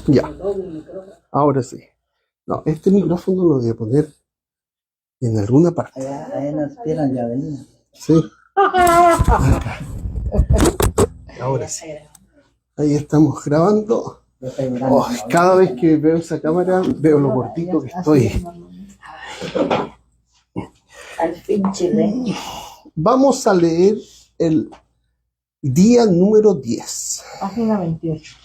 Ya, ahora sí. No, este micrófono lo voy a poner en alguna parte. Allá nos pierdan ya venía. Sí. Acá. Ahora sí. Ahí estamos grabando. Oh, cada vez que veo esa cámara veo lo gordito que estoy. Al fin chileno. Vamos a leer el día número 10. Página 28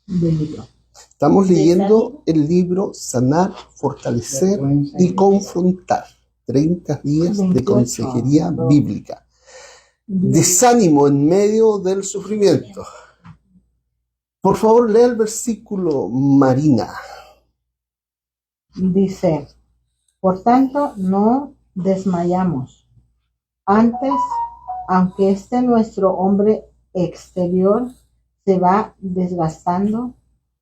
del libro. Estamos leyendo el libro Sanar, Fortalecer y Confrontar. 30 días de consejería bíblica. Desánimo en medio del sufrimiento. Por favor, lea el versículo, Marina. Dice, por tanto, no desmayamos. Antes, aunque nuestro hombre exterior se va desgastando,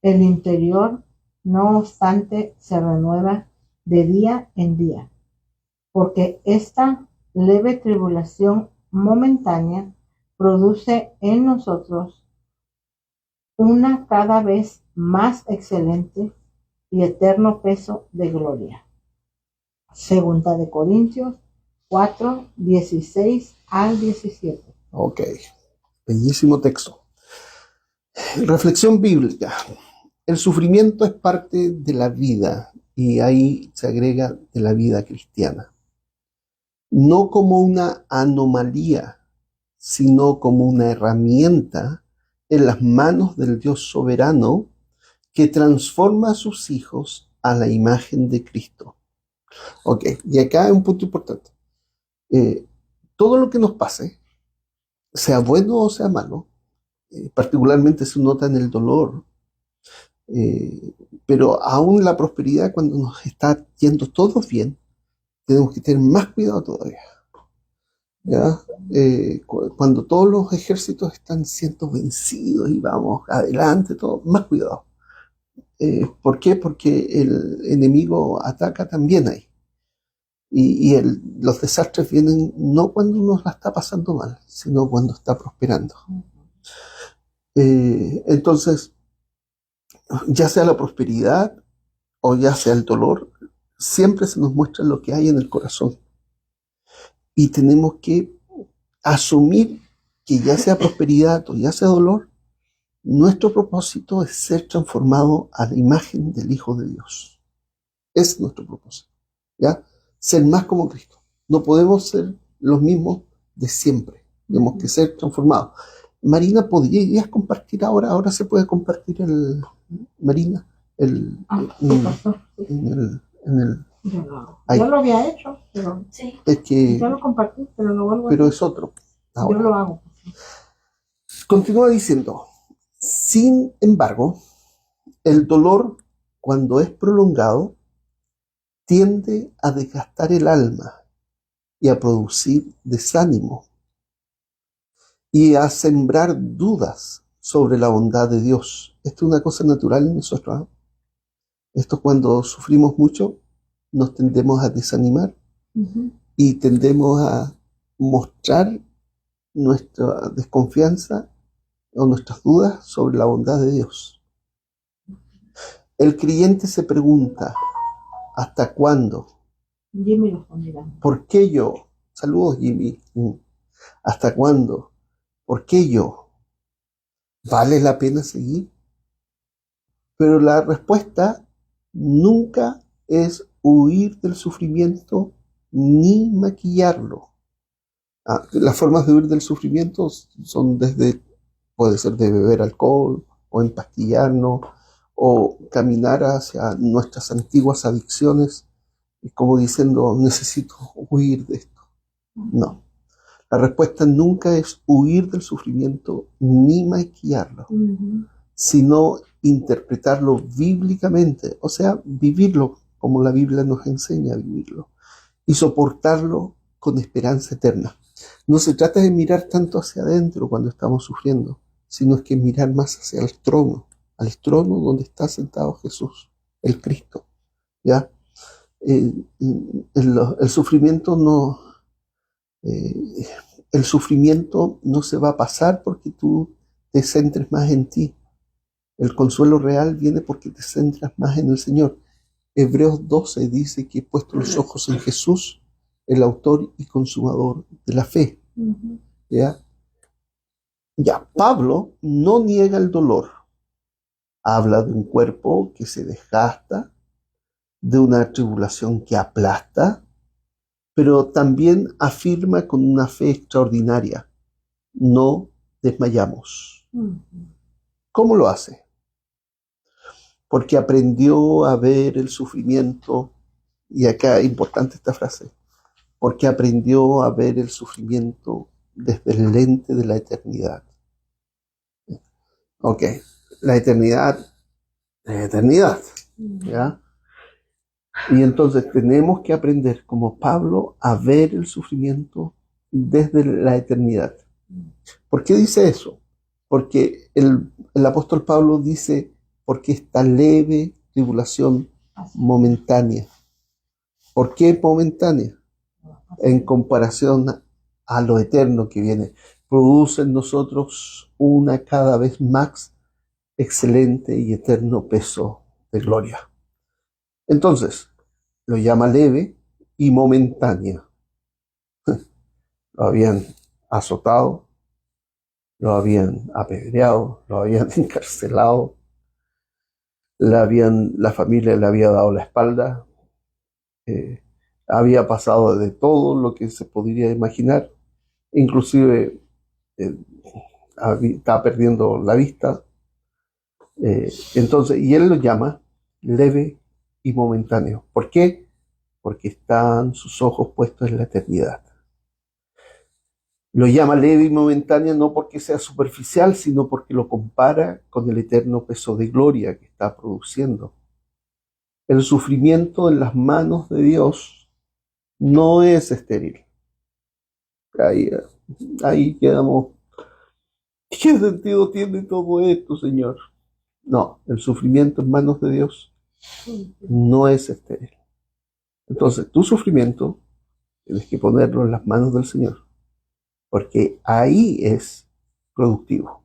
el interior, no obstante, se renueva de día en día. Porque esta leve tribulación momentánea produce en nosotros una cada vez más excelente y eterno peso de gloria. Segunda de Corintios 4, 16 al 17. Ok, bellísimo texto. Reflexión bíblica. El sufrimiento es parte de la vida y ahí se agrega de la vida cristiana. No como una anomalía, sino como una herramienta en las manos del Dios soberano que transforma a sus hijos a la imagen de Cristo. Ok, y acá hay un punto importante. Todo lo que nos pase, sea bueno o sea malo, particularmente se nota en el dolor, pero aún la prosperidad, cuando nos está yendo todo bien, tenemos que tener más cuidado todavía. ¿Ya? Cuando todos los ejércitos están siendo vencidos y vamos adelante, todo, más cuidado. ¿Por qué? Porque el enemigo ataca también ahí. Y los desastres vienen no cuando uno la está pasando mal, sino cuando está prosperando. Entonces, ya sea la prosperidad o ya sea el dolor, siempre se nos muestra lo que hay en el corazón. Y tenemos que asumir que ya sea prosperidad o ya sea dolor, nuestro propósito es ser transformado a la imagen del Hijo de Dios. Es nuestro propósito, ¿ya? Ser más como Cristo. No podemos ser los mismos de siempre. Tenemos que ser transformados. Marina, ¿podrías compartir ahora? Ahora se puede compartir Marina, Yo lo había hecho, pero sí. Es que yo lo compartí, pero lo vuelvo a pero hacer. es otro. Ahora. Yo lo hago. Continúa diciendo, sin embargo, el dolor, cuando es prolongado, tiende a desgastar el alma y a producir desánimo y a sembrar dudas sobre la bondad de Dios. Esto es una cosa natural en nosotros, ¿eh? Esto, cuando sufrimos mucho, nos tendemos a desanimar y tendemos a mostrar nuestra desconfianza o nuestras dudas sobre la bondad de Dios. El creyente se pregunta, ¿hasta cuándo? Jimmy responderá. ¿Por qué yo? Saludos, Jimmy. ¿Hasta cuándo? ¿Por qué yo? ¿Vale la pena seguir? Pero la respuesta nunca es huir del sufrimiento ni maquillarlo. Las formas de huir del sufrimiento son puede ser de beber alcohol o empastillarnos o caminar hacia nuestras antiguas adicciones, como diciendo, necesito huir de esto. No. La respuesta nunca es huir del sufrimiento ni maquillarlo, sino interpretarlo bíblicamente, o sea, vivirlo como la Biblia nos enseña a vivirlo y soportarlo con esperanza eterna. No se trata de mirar tanto hacia adentro cuando estamos sufriendo, sino es que mirar más hacia el trono, al trono donde está sentado Jesús, el Cristo. ¿Ya? El sufrimiento no... el sufrimiento no se va a pasar porque tú te centres más en ti, El consuelo real viene porque te centras más en el Señor. Hebreos 12 dice que he puesto los ojos en Jesús, el autor y consumador de la fe. ¿Ya? Ya, Pablo no niega el dolor. Habla de un cuerpo que se desgasta, de una tribulación que aplasta, pero también afirma con una fe extraordinaria: no desmayamos. ¿Cómo lo hace? Porque aprendió a ver el sufrimiento, y acá es importante esta frase, porque aprendió a ver el sufrimiento desde el lente de la eternidad. Ok, la eternidad es eternidad, ¿ya? Y entonces tenemos que aprender, como Pablo, a ver el sufrimiento desde la eternidad. ¿Por qué dice eso? Porque el apóstol Pablo dice, porque esta leve tribulación momentánea. ¿Por qué momentánea? En comparación a lo eterno que viene, produce en nosotros una cada vez más excelente y eterno peso de gloria. Entonces, lo llama leve y momentánea. Lo habían azotado, lo habían apedreado, lo habían encarcelado, la familia le había dado la espalda, había pasado de todo lo que se podría imaginar, inclusive estaba perdiendo la vista. Entonces, y él lo llama leve y momentáneo. ¿Por qué? Porque están sus ojos puestos en la eternidad. Lo llama leve y momentáneo no porque sea superficial, sino porque lo compara con el eterno peso de gloria que está produciendo. El sufrimiento en las manos de Dios no es estéril. Ahí quedamos. ¿Qué sentido tiene todo esto, Señor? No, el sufrimiento en manos de Dios no es estéril. Entonces, tu sufrimiento tienes que ponerlo en las manos del Señor, porque ahí es productivo.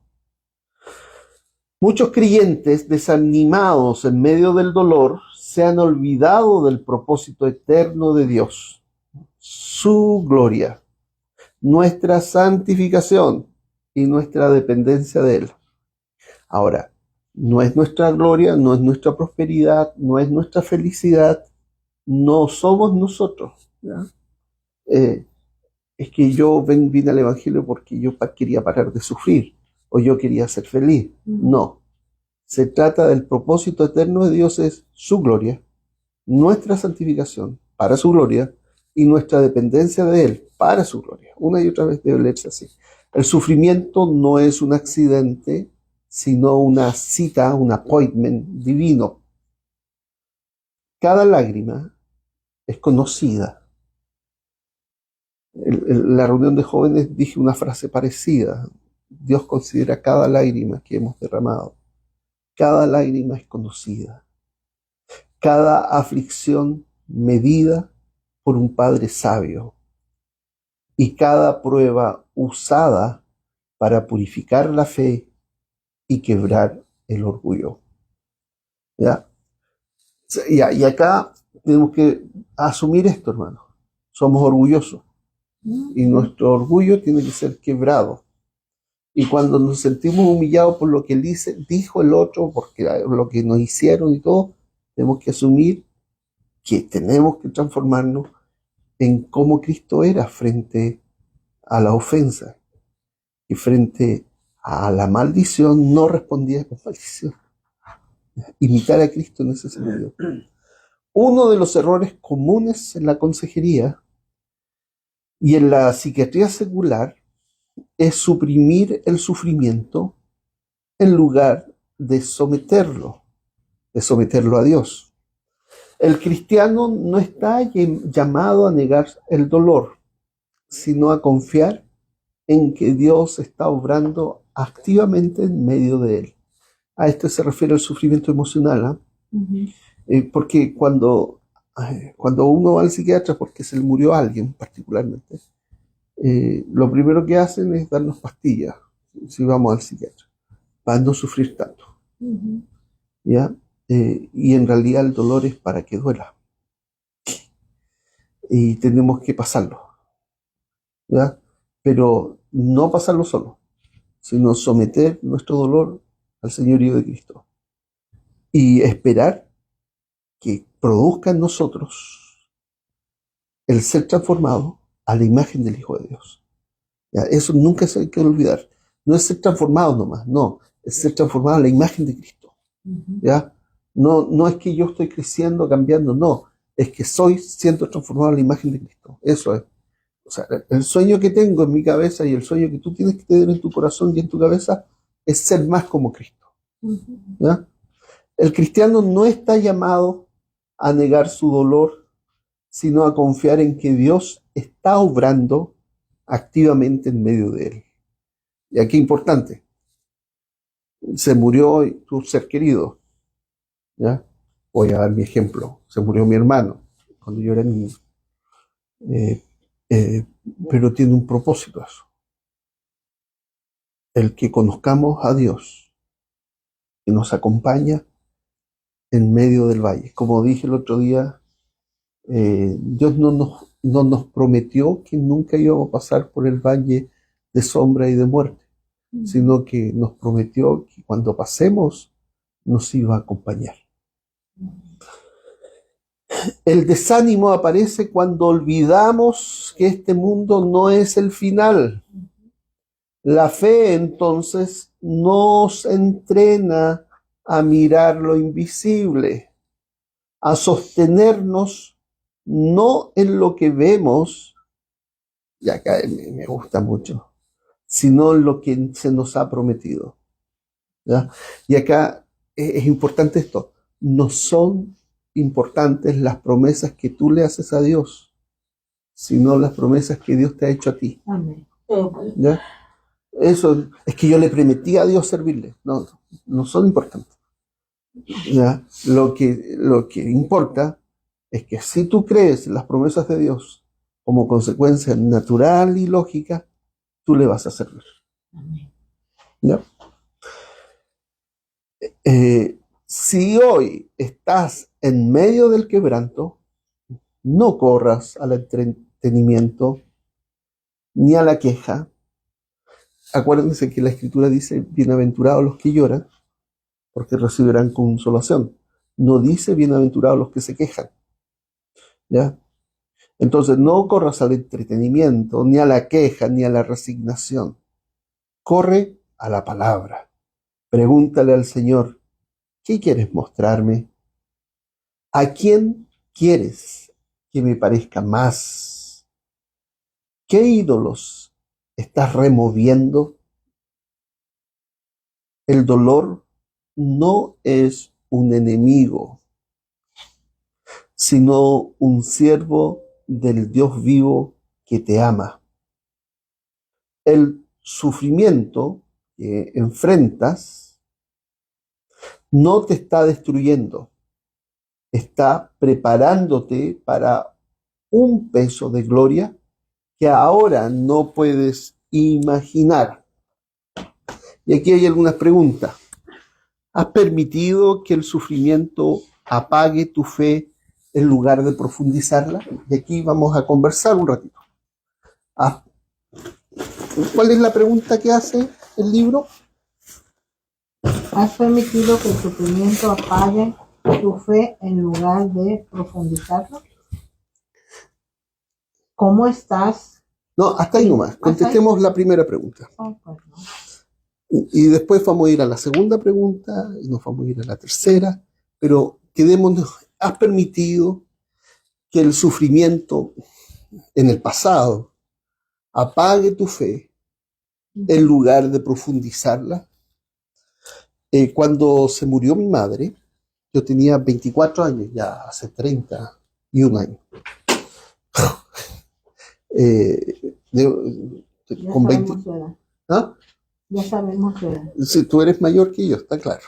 Muchos creyentes desanimados en medio del dolor se han olvidado del propósito eterno de Dios, su gloria, nuestra santificación y nuestra dependencia de Él. Ahora, no es nuestra gloria, no es nuestra prosperidad, no es nuestra felicidad, no somos nosotros, ¿ya? Es que yo vine al Evangelio porque yo quería parar de sufrir o yo quería ser feliz. No, se trata del propósito eterno de Dios, es su gloria, nuestra santificación para su gloria y nuestra dependencia de Él para su gloria. Una y otra vez debe leerse así. El sufrimiento no es un accidente, sino una cita, un appointment divino. Cada lágrima es conocida. En la reunión de jóvenes dije una frase parecida. Dios considera cada lágrima que hemos derramado. Cada lágrima es conocida. Cada aflicción medida por un Padre sabio. Y cada prueba usada para purificar la fe y quebrar el orgullo. ¿Ya? Y acá tenemos que asumir esto, hermano. Somos orgullosos. Y nuestro orgullo tiene que ser quebrado. Y cuando nos sentimos humillados por lo que dijo el otro, porque lo que nos hicieron y todo, tenemos que asumir que tenemos que transformarnos en cómo Cristo era frente a la ofensa. Y frente a la maldición no respondía con maldición. Imitar a Cristo en ese sentido. Uno de los errores comunes en la consejería y en la psiquiatría secular es suprimir el sufrimiento en lugar de someterlo a Dios. El cristiano no está llamado a negar el dolor, sino a confiar en que Dios está obrando activamente en medio de él. A esto se refiere el sufrimiento emocional, ¿eh? Porque cuando uno va al psiquiatra porque se le murió a alguien particularmente, lo primero que hacen es darnos pastillas, si vamos al psiquiatra, para no sufrir tanto, Ujú. ¿ya? Y en realidad el dolor es para que duela. Y tenemos que pasarlo, ¿ya? Pero no pasarlo solo, sino someter nuestro dolor al señorío de Cristo y esperar que produzca en nosotros el ser transformado a la imagen del Hijo de Dios. ¿Ya? Eso nunca se hay que olvidar. No es ser transformado nomás, no, es ser transformado a la imagen de Cristo. Ujú. ¿Ya? No, no es que yo estoy creciendo, cambiando, no, es que soy siendo transformado a la imagen de Cristo. Eso es. O sea, el sueño que tengo en mi cabeza y el sueño que tú tienes que tener en tu corazón y en tu cabeza es ser más como Cristo. Ujú. ¿Ya? El cristiano no está llamado a negar su dolor, sino a confiar en que Dios está obrando activamente en medio de él. Y aquí importante, se murió tu ser querido, ¿ya? Voy a dar mi ejemplo, se murió mi hermano cuando yo era niño, eh, eh, pero tiene un propósito eso, el que conozcamos a Dios y nos acompaña en medio del valle. Como dije el otro día, Dios no nos prometió que nunca íbamos a pasar por el valle de sombra y de muerte, sino que nos prometió que cuando pasemos nos iba a acompañar. El desánimo aparece cuando olvidamos que este mundo no es el final. La fe entonces nos entrena a mirar lo invisible, a sostenernos no en lo que vemos, y acá me gusta mucho, sino en lo que se nos ha prometido. ¿Ya? Y acá es importante esto, no son importantes las promesas que tú le haces a Dios, sino las promesas que Dios te ha hecho a ti. Amén. ¿Ya? Eso es que yo le prometí a Dios servirle. No, no son importantes. ¿Ya? Lo que importa es que si tú crees en las promesas de Dios como consecuencia natural y lógica, tú le vas a servir. Amén. ¿Ya? Si hoy estás en medio del quebranto, no corras al entretenimiento ni a la queja. Acuérdense que la Escritura dice, bienaventurados los que lloran, porque recibirán consolación. No dice bienaventurados los que se quejan. ¿Ya? Entonces no corras al entretenimiento, ni a la queja, ni a la resignación. Corre a la palabra. Pregúntale al Señor, ¿qué quieres mostrarme? ¿A quién quieres que me parezca más? ¿Qué ídolos estás removiendo? El dolor no es un enemigo, sino un siervo del Dios vivo que te ama. El sufrimiento que enfrentas no te está destruyendo, está preparándote para un peso de gloria que ahora no puedes imaginar. Y aquí hay algunas preguntas. ¿Has permitido que el sufrimiento apague tu fe en lugar de profundizarla? Y aquí vamos a conversar un ratito. ¿Cuál es la pregunta que hace el libro? ¿Has permitido que el sufrimiento apague tu fe en lugar de profundizarlo? ¿Cómo estás? No, hasta ahí nomás. Contestemos la primera pregunta. Oh, pues no. Y después vamos a ir a la segunda pregunta y nos vamos a ir a la tercera. Pero quedémonos. ¿Has permitido que el sufrimiento en el pasado apague tu fe en lugar de profundizarla? Cuando se murió mi madre, yo tenía 24 años, ya hace 31 años. Ya Con 20, sabemos su edad. ¿ah? Ya sabemos su edad. Sí, tú eres mayor que yo, está claro.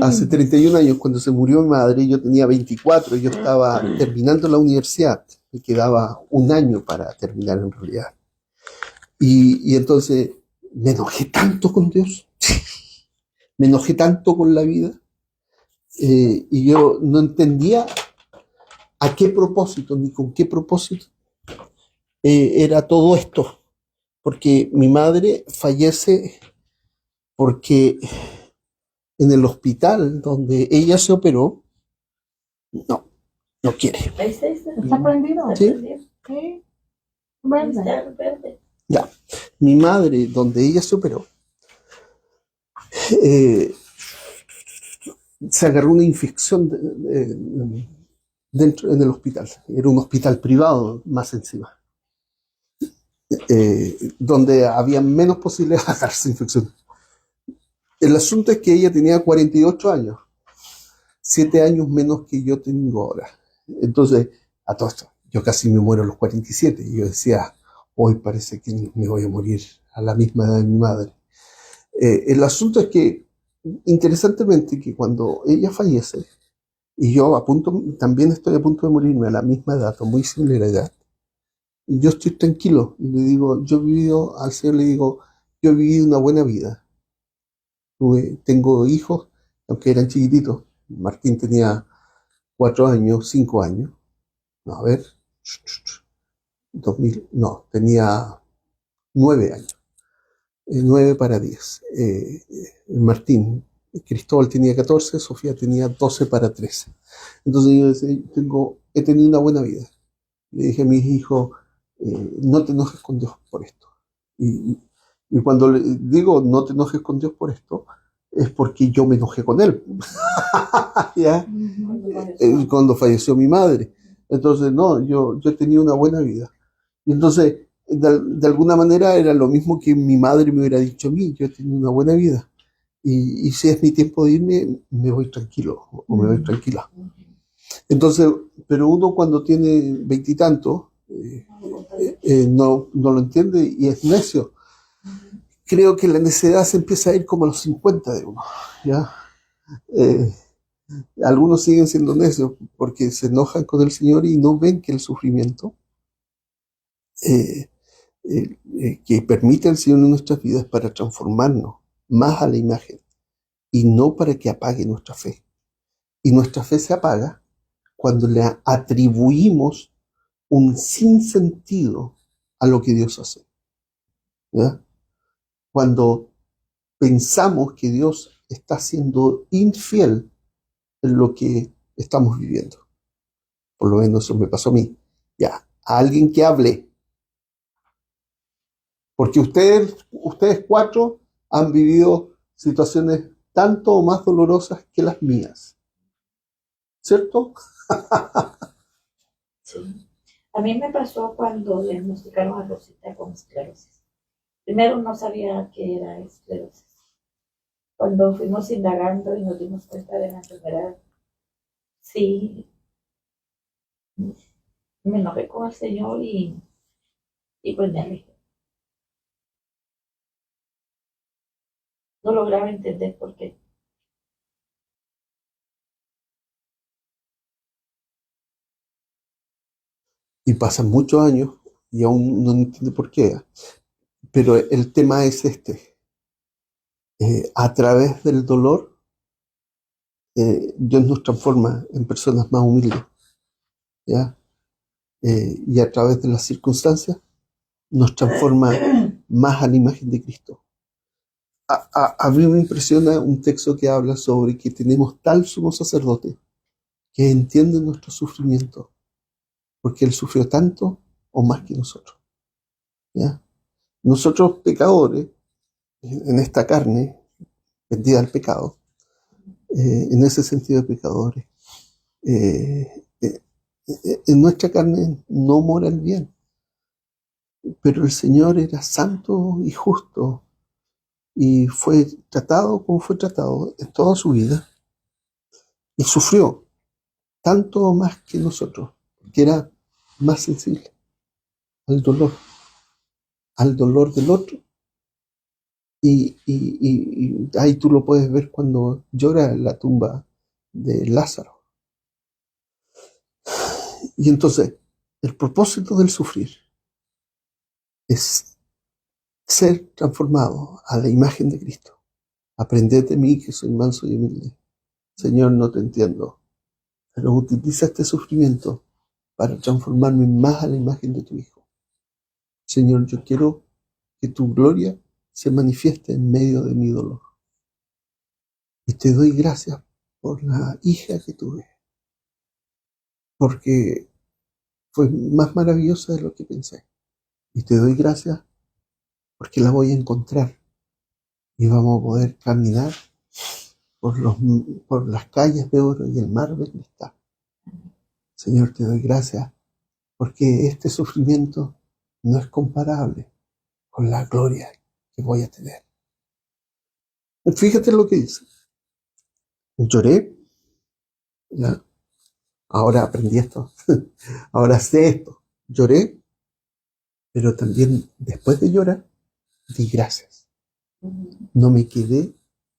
Hace 31 años, cuando se murió mi madre, yo tenía 24, yo estaba terminando la universidad, me quedaba un año para terminar en realidad. Y entonces me enojé tanto con Dios, me enojé tanto con la vida, y yo no entendía a qué propósito, ni con qué propósito era todo esto, porque mi madre fallece porque en el hospital donde ella se operó, no, no quiere. ¿Está prendido? ¿Sí? Sí. Verde. Verde. Ya. Mi madre, donde ella se operó, eh, se agarró una infección dentro en el hospital. Era un hospital privado, más encima, donde había menos posibilidades de agarrarse infección. El asunto es que ella tenía 48 años, 7 años menos que yo tengo ahora. Entonces, a todo esto, yo casi me muero a los 47 y yo decía, hoy parece que me voy a morir a la misma edad de mi madre. El asunto es que, interesantemente, que cuando ella fallece, y yo también estoy a punto de morirme a la misma edad, o muy similar edad, y yo estoy tranquilo, y le digo, al Señor le digo, yo he vivido una buena vida. Tengo hijos, aunque eran chiquititos. Martín tenía 4 años, 5 años. No, a ver, 2000, no, tenía 9 años. 9 para 10. Martín, Cristóbal tenía 14, Sofía tenía 12 para 13. Entonces yo decía, he tenido una buena vida. Le dije a mis hijos, no te enojes con Dios por esto. Y cuando le digo no te enojes con Dios por esto, es porque yo me enojé con él. ¿Ya? Cuando falleció mi madre. Entonces, no, yo he tenido una buena vida. Y entonces, de alguna manera era lo mismo que mi madre me hubiera dicho a mí, yo he tenido una buena vida. Y si es mi tiempo de irme, me voy tranquilo o me voy tranquila. Entonces, pero uno cuando tiene veintitantos, no lo entiende y es necio. Creo que la necedad se empieza a ir como a los 50 de uno, ¿ya? Algunos siguen siendo necios porque se enojan con el Señor y no ven que el sufrimiento que permite el Señor en nuestras vidas para transformarnos más a la imagen y no para que apague nuestra fe. Y nuestra fe se apaga cuando le atribuimos un sinsentido a lo que Dios hace, ¿ya? Cuando pensamos que Dios está siendo infiel en lo que estamos viviendo. Por lo menos eso me pasó a mí. Ya, a alguien que hable. Porque ustedes 4 han vivido situaciones tanto o más dolorosas que las mías. ¿Cierto? Sí. A mí me pasó cuando diagnosticaron a Rosita con esclerosis. Primero no sabía qué era esclerosis. Cuando fuimos indagando y nos dimos cuenta de la enfermedad, sí, me enojé con el Señor y pues me alejé. No lograba entender por qué. Y pasan muchos años y aún no entiende por qué. Pero el tema es este. A través del dolor, Dios nos transforma en personas más humildes, ¿ya? Y a través de las circunstancias, nos transforma más a la imagen de Cristo. A mí me impresiona un texto que habla sobre que tenemos tal sumo sacerdote que entiende nuestro sufrimiento, porque Él sufrió tanto o más que nosotros, ¿ya? Nosotros pecadores, en esta carne, vendida al pecado, en ese sentido de pecadores, en nuestra carne no mora el bien, pero el Señor era santo y justo y fue tratado como fue tratado en toda su vida y sufrió tanto o más que nosotros, que era más sensible al dolor del otro. Y ahí tú lo puedes ver cuando llora en la tumba de Lázaro. Y entonces, el propósito del sufrir es ser transformado a la imagen de Cristo. Aprended de mí que soy manso y humilde. Señor, no te entiendo, pero utiliza este sufrimiento para transformarme más a la imagen de tu Hijo. Señor, yo quiero que tu gloria se manifieste en medio de mi dolor. Y te doy gracias por la hija que tuve, porque fue más maravillosa de lo que pensé. Y te doy gracias porque la voy a encontrar y vamos a poder caminar por las calles de oro y el mar de cristal. Señor, te doy gracias porque este sufrimiento no es comparable con la gloria que voy a tener. Fíjate lo que dice. Lloré, ya, ahora aprendí esto, ahora sé esto. Lloré, pero también después de llorar, di gracias. No me quedé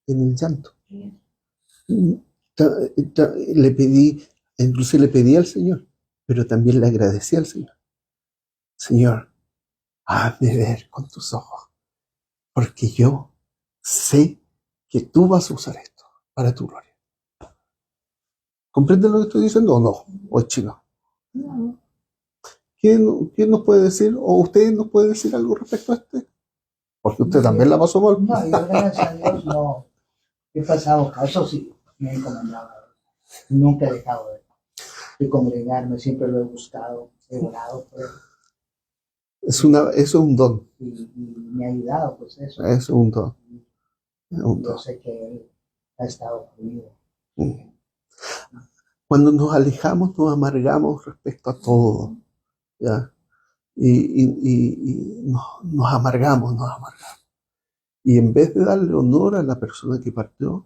en el llanto. Le pedí, incluso le pedí al Señor, pero también le agradecí al Señor. Señor, hazme ver con tus ojos, porque yo sé que tú vas a usar esto para tu gloria. ¿Comprende lo que estoy diciendo o no? ¿O es chino? No. ¿Quién nos puede decir, o usted nos puede decir algo respecto a este? Porque usted también la pasó mal. No, yo gracias a Dios no he pasado casos y me he encomendado. Nunca he dejado de congregarme, siempre lo he buscado, he orado por él Eso es un don. y me ha ayudado, pues eso. Eso es un don. Es un Yo don. sé que él ha estado conmigo. Cuando nos alejamos, nos amargamos respecto a todo, ¿ya? Y nos amargamos. Y en vez de darle honor a la persona que partió,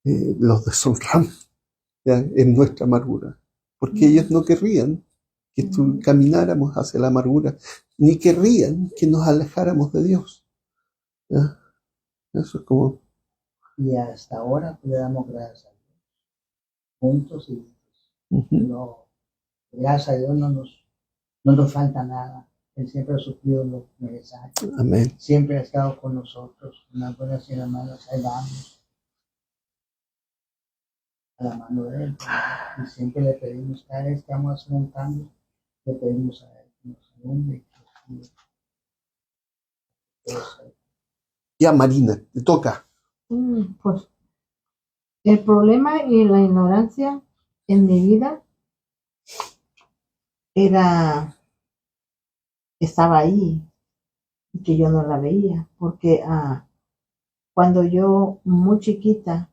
los deshonramos, ¿ya? En nuestra amargura. Porque ellos no querrían que camináramos hacia la amargura, ni querrían que nos alejáramos de Dios, ¿ya? Eso es como... Y hasta ahora le damos gracias a Dios, juntos y no, gracias a Dios no nos falta nada. Él siempre ha sufrido lo necesario. Amén. Siempre ha estado con nosotros. Unas buenas y hermanas, ahí vamos a la mano de él. Y siempre le pedimos, cada vez que vamos a hacer un cambio, le pedimos a él que nos alumbre. Ya, Marina, te toca. Pues el problema y la ignorancia en mi vida estaba ahí y que yo no la veía, porque cuando yo muy chiquita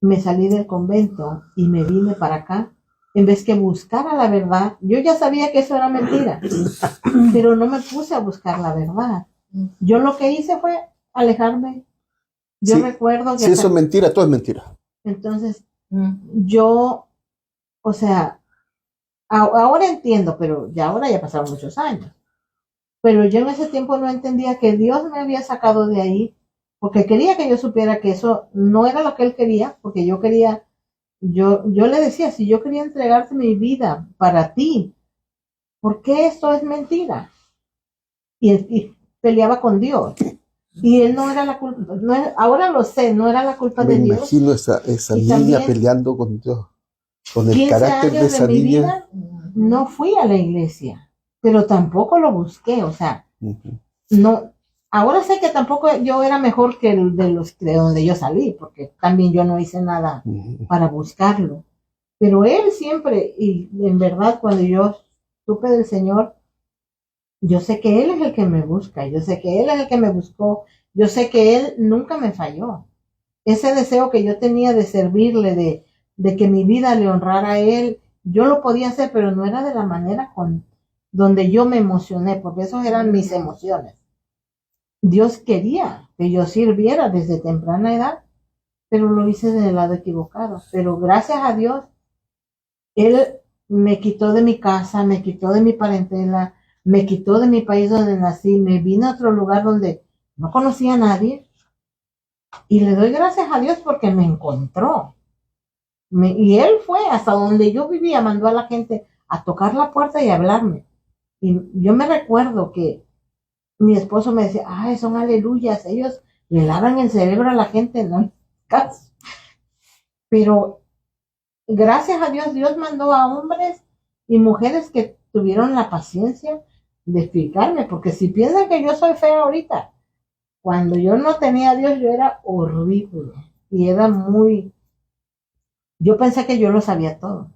me salí del convento y me vine para acá, en vez que buscara la verdad, yo ya sabía que eso era mentira, pero no me puse a buscar la verdad. Yo lo que hice fue alejarme. Yo Sí, recuerdo que... Si eso es mentira, todo es mentira. Entonces, yo, o sea, ahora entiendo, pero ahora ya pasaron muchos años. Pero yo en ese tiempo no entendía que Dios me había sacado de ahí, porque quería que yo supiera que eso no era lo que Él quería, porque yo quería, yo le decía, si yo quería entregarte mi vida para ti, ¿por qué esto es mentira? Y peleaba con Dios. Y Él no era la culpa, ahora lo sé, no era la culpa Me de Dios. imagino esa Y niña también, peleando con Dios, con el 15 carácter de años esa de mi niña. vida no fui a la iglesia, pero tampoco lo busqué, o sea, no. Ahora sé que tampoco yo era mejor que el de donde yo salí, porque también yo no hice nada para buscarlo. Pero Él siempre, y en verdad cuando yo supe del Señor, yo sé que Él es el que me busca, yo sé que Él es el que me buscó, yo sé que Él nunca me falló. Ese deseo que yo tenía de servirle, de que mi vida le honrara a Él, yo lo podía hacer, pero no era de la manera donde yo me emocioné, porque esas eran mis emociones. Dios quería que yo sirviera desde temprana edad, pero lo hice del lado equivocado. Pero gracias a Dios, Él me quitó de mi casa, me quitó de mi parentela, me quitó de mi país donde nací, me vino a otro lugar donde no conocía a nadie. Y le doy gracias a Dios porque me encontró. Y Él fue hasta donde yo vivía, mandó a la gente a tocar la puerta y a hablarme. Y yo me recuerdo que mi esposo me decía, ay, son aleluyas, ellos le lavan el cerebro a la gente, no caso. Pero gracias a Dios, Dios mandó a hombres y mujeres que tuvieron la paciencia de explicarme, porque si piensan que yo soy fea ahorita, cuando yo no tenía a Dios, yo era horrible y era yo pensé que yo lo sabía todo.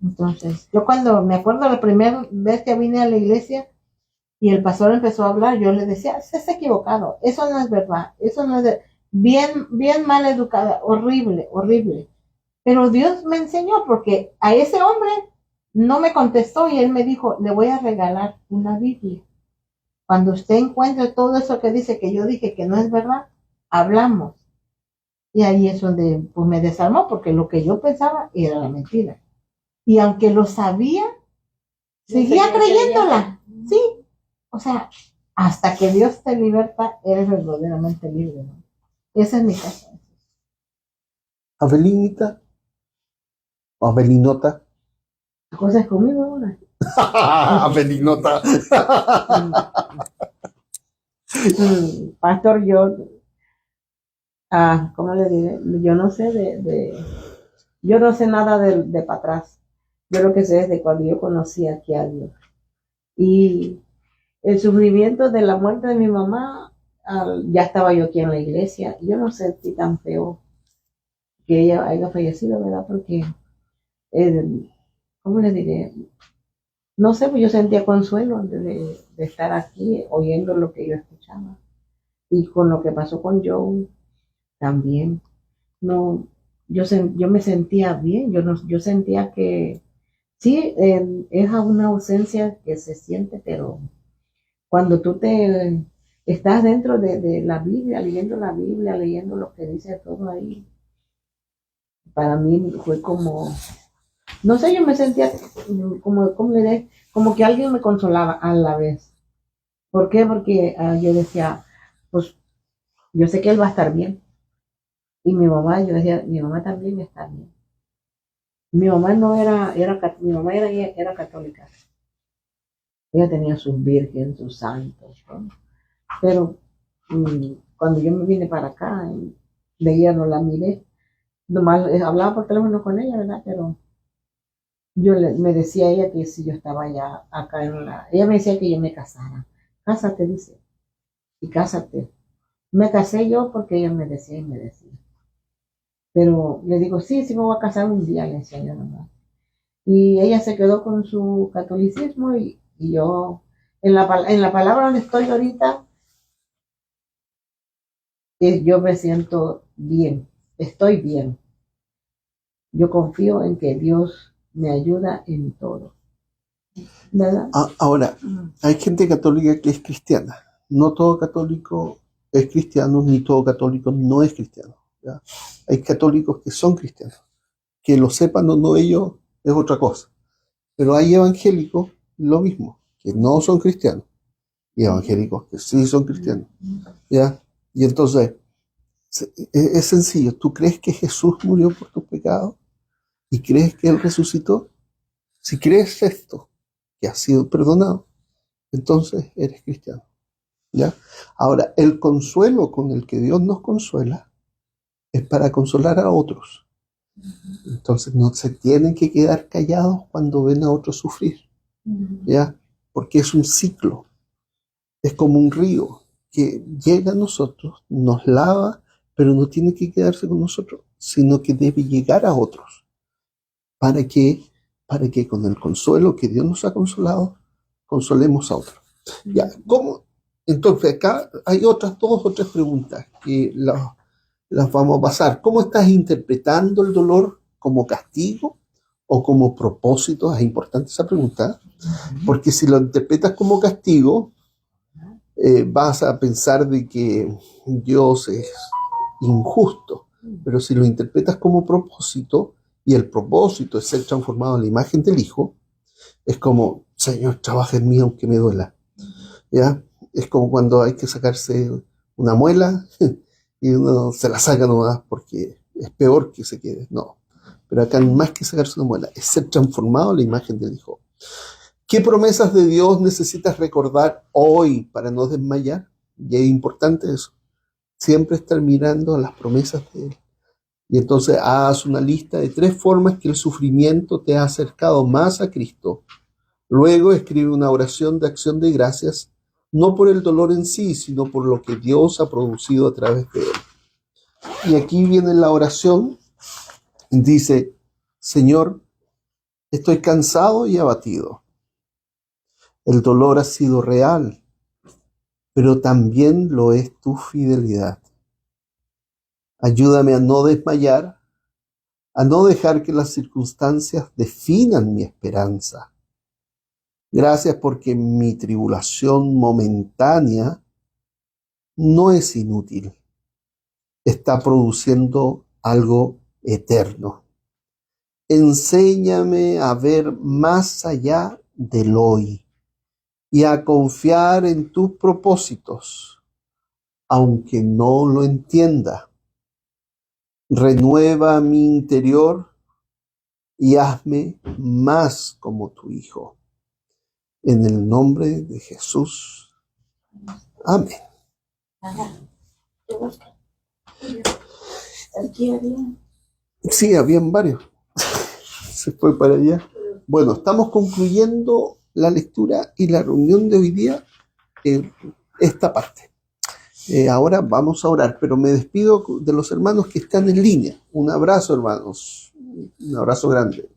Entonces, yo cuando me acuerdo la primera vez que vine a la iglesia y el pastor empezó a hablar, yo le decía, estás equivocado, eso no es verdad, eso no es bien, bien mal educada, horrible, horrible. Pero Dios me enseñó porque a ese hombre no me contestó y él me dijo, le voy a regalar una Biblia. Cuando usted encuentre todo eso que dice que yo dije que no es verdad, hablamos. Y ahí es donde pues, me desarmó porque lo que yo pensaba era la mentira. Y aunque lo sabía, seguía creyéndola. Sí. O sea, hasta que Dios te liberta, eres verdaderamente libre, ¿no? Esa es mi casa. Abelinita o Abelinota. La cosa es conmigo ahora. Abelinota. Pastor, ¿cómo le diré? Yo no sé yo no sé nada de para atrás. Yo lo que sé es de cuando yo conocí aquí a Dios. Y el sufrimiento de la muerte de mi mamá, ya estaba yo aquí en la iglesia. Yo no sentí tan feo que ella haya fallecido, ¿verdad? Porque, ¿cómo le diré? No sé, pues yo sentía consuelo de estar aquí oyendo lo que yo escuchaba. Y con lo que pasó con Joe también. No, yo me sentía bien, yo sentía que sí, es una ausencia que se siente, pero cuando tú estás dentro de la Biblia, leyendo lo que dice todo ahí, para mí fue como, no sé, yo me sentía como que alguien me consolaba a la vez. ¿Por qué? Porque yo decía, pues yo sé que él va a estar bien. Y mi mamá, yo decía, mi mamá también está bien. Mi mamá no mi mamá era católica. Ella tenía sus vírgenes, sus santos, ¿no? Pero cuando yo me vine para acá, de ella no la miré. Nomás hablaba por teléfono con ella, ¿verdad? Pero me decía ella que si yo estaba ya acá ella me decía que yo me casara. Cásate, dice, y cásate. Me casé yo porque ella me decía y me decía. Pero le digo, sí, sí me voy a casar un día, le decía yo nomás. Y ella se quedó con su catolicismo y yo, en la palabra donde estoy ahorita, yo me siento bien, estoy bien. Yo confío en que Dios me ayuda en todo. ¿Verdad? Ahora, hay gente católica que es cristiana. No todo católico es cristiano, ni todo católico no es cristiano. ¿Ya? Hay católicos que son cristianos. Que lo sepan o no ellos es otra cosa. Pero hay evangélicos, lo mismo, que no son cristianos. Y evangélicos que sí son cristianos. ¿Ya? Y entonces, es sencillo. ¿Tú crees que Jesús murió por tus pecados? ¿Y crees que Él resucitó? Si crees esto, que has sido perdonado, entonces eres cristiano. ¿Ya? Ahora, el consuelo con el que Dios nos consuela es para consolar a otros. Entonces no se tienen que quedar callados cuando ven a otros sufrir. ¿Ya? Porque es un ciclo. Es como un río que llega a nosotros, nos lava, pero no tiene que quedarse con nosotros, sino que debe llegar a otros. ¿Para que con el consuelo que Dios nos ha consolado, consolemos a otros? Ya, ¿cómo? Entonces acá hay dos o tres preguntas que las vamos a pasar. ¿Cómo estás interpretando el dolor? ¿Como castigo o como propósito? Es importante esa pregunta, porque si lo interpretas como castigo, vas a pensar de que Dios es injusto, pero si lo interpretas como propósito, y el propósito es ser transformado en la imagen del Hijo, es como, Señor, trabaja en mí aunque me duela. ¿Ya? Es como cuando hay que sacarse una muela y uno se la saca nomás porque es peor que se quede. No, pero acá más que sacarse una muela, es ser transformado en la imagen del Hijo. ¿Qué promesas de Dios necesitas recordar hoy para no desmayar? Y es importante eso. Siempre estar mirando a las promesas de Él. Y entonces haz una lista de 3 formas que el sufrimiento te ha acercado más a Cristo. Luego escribe una oración de acción de gracias, no por el dolor en sí, sino por lo que Dios ha producido a través de él. Y aquí viene la oración. Dice, Señor, estoy cansado y abatido. El dolor ha sido real, pero también lo es tu fidelidad. Ayúdame a no desmayar, a no dejar que las circunstancias definan mi esperanza. Gracias porque mi tribulación momentánea no es inútil. Está produciendo algo eterno. Enséñame a ver más allá del hoy y a confiar en tus propósitos, aunque no lo entienda. Renueva mi interior y hazme más como tu Hijo. En el nombre de Jesús. Amén. Sí, habían varios. Se fue para allá. Bueno, estamos concluyendo la lectura y la reunión de hoy día en esta parte. Ahora vamos a orar, pero me despido de los hermanos que están en línea. Un abrazo, hermanos. Un abrazo grande.